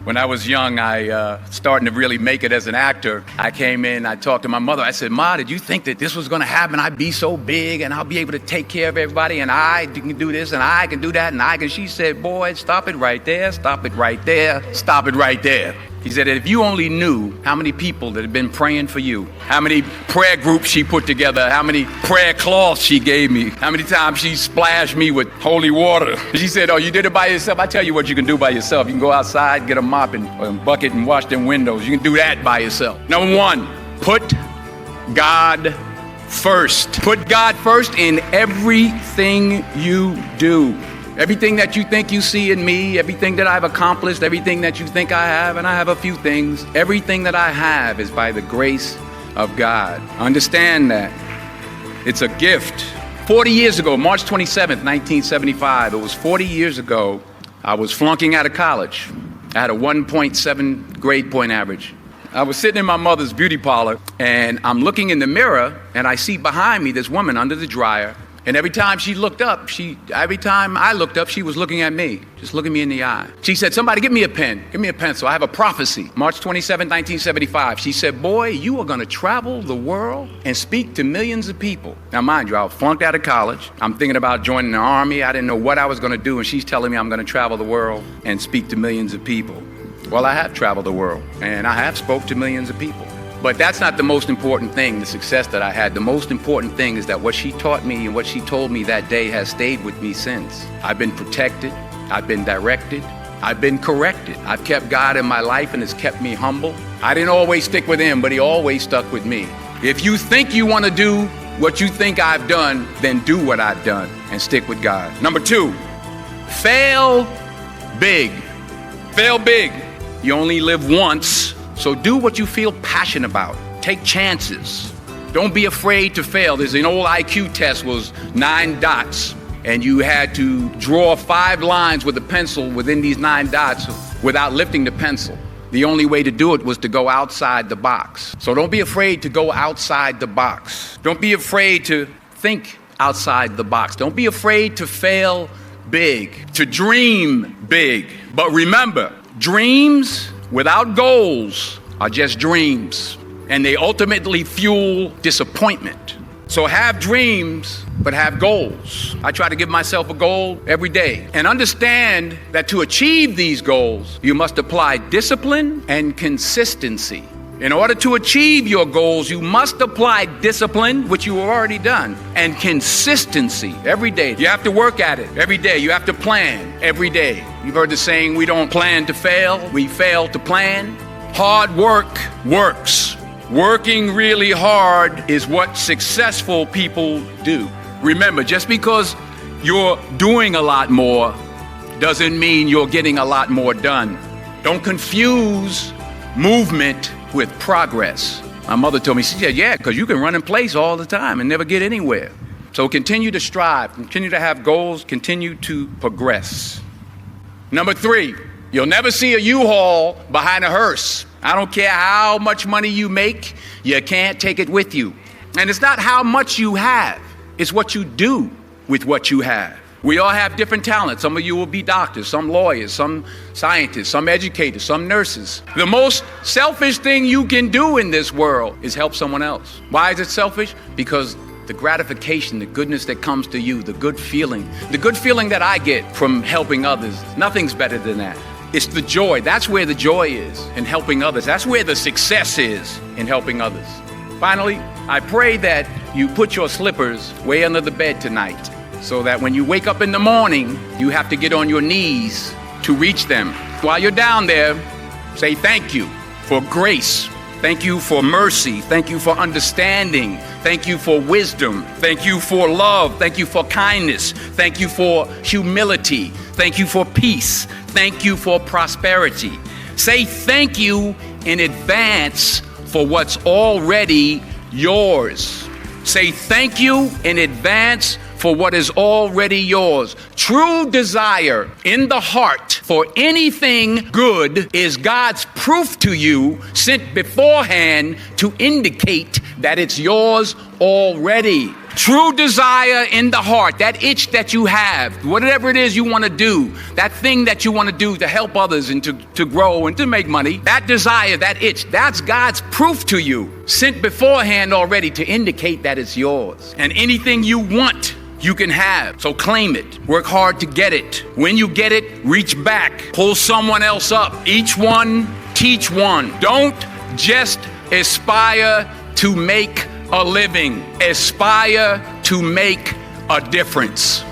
When I was young, I starting to really make it as an actor. I came in, I talked to my mother. I said, Ma, did you think that this was going to happen? I'd be so big and I'll be able to take care of everybody and I can do this and I can do that and I can. She said, boy, stop it right there, stop it right there, stop it right there. He said that if you only knew how many people that have been praying for you, how many prayer groups she put together, how many prayer cloths she gave me, how many times she splashed me with holy water. She said, oh, you did it by yourself? I tell you what you can do by yourself. You can go outside, get a mop and a bucket and wash them windows. You can do that by yourself. Number one, put God first. Put God first in everything you do. Everything that you think you see in me, everything that I've accomplished, everything that you think I have, and I have a few things, everything that I have is by the grace of God. Understand that. It's a gift. 40 years ago, March 27th, 1975, it was 40 years ago, I was flunking out of college. I had a 1.7 grade point average. I was sitting in my mother's beauty parlor, and I'm looking in the mirror, and I see behind me this woman under the dryer. And every time I looked up, she was looking at me, just looking me in the eye. She said, somebody give me a pen, give me a pencil. I have a prophecy. March 27, 1975. She said, boy, you are going to travel the world and speak to millions of people. Now, mind you, I was flunked out of college. I'm thinking about joining the army. I didn't know what I was going to do. And she's telling me I'm going to travel the world and speak to millions of people. Well, I have traveled the world and I have spoke to millions of people. But that's not the most important thing, the success that I had. The most important thing is that what she taught me and what she told me that day has stayed with me since. I've been protected, I've been directed, I've been corrected. I've kept God in my life and it's kept me humble. I didn't always stick with him, but he always stuck with me. If you think you want to do what you think I've done, then do what I've done and stick with God. Number two, fail big. Fail big. You only live once. So do what you feel passionate about. Take chances. Don't be afraid to fail. There's an old IQ test, was 9 dots, and you had to draw 5 lines with a pencil within these 9 dots without lifting the pencil. The only way to do it was to go outside the box. So don't be afraid to go outside the box. Don't be afraid to think outside the box. Don't be afraid to fail big, to dream big. But remember, dreams without goals are just dreams, and they ultimately fuel disappointment. So have dreams, but have goals. I try to give myself a goal every day and understand that to achieve these goals, you must apply discipline and consistency. In order to achieve your goals, you must apply discipline, which you have already done, and consistency every day. You have to work at it every day. You have to plan every day. You've heard the saying, we don't plan to fail, we fail to plan. Hard work works. Working really hard is what successful people do. Remember, just because you're doing a lot more doesn't mean you're getting a lot more done. Don't confuse movement with progress. My mother told me, she said, yeah, because you can run in place all the time and never get anywhere. So continue to strive, continue to have goals, continue to progress. Number 3, you'll never see a U-Haul behind a hearse. I don't care how much money you make, you can't take it with you. And it's not how much you have, it's what you do with what you have. We all have different talents. Some of you will be doctors, some lawyers, some scientists, some educators, some nurses. The most selfish thing you can do in this world is help someone else. Why is it selfish? Because the gratification, the goodness that comes to you, the good feeling that I get from helping others, nothing's better than that. It's the joy. That's where the joy is, in helping others. That's where the success is, in helping others. Finally, I pray that you put your slippers way under the bed tonight, so that when you wake up in the morning, you have to get on your knees to reach them. While you're down there, say thank you for grace. Thank you for mercy. Thank you for understanding. Thank you for wisdom. Thank you for love. Thank you for kindness. Thank you for humility. Thank you for peace. Thank you for prosperity. Say thank you in advance for what's already yours. Say thank you in advance for what is already yours. True desire in the heart for anything good is God's proof to you, sent beforehand to indicate that it's yours already. True desire in the heart, that itch that you have, whatever it is you want to do, that thing that you want to do to help others and to grow and to make money, that desire, that itch, that's God's proof to you, sent beforehand already to indicate that it's yours. And anything you want, you can have. So claim it. Work hard to get it. When you get it, reach back. Pull someone else up. Each one, teach one. Don't just aspire to make a living. Aspire to make a difference.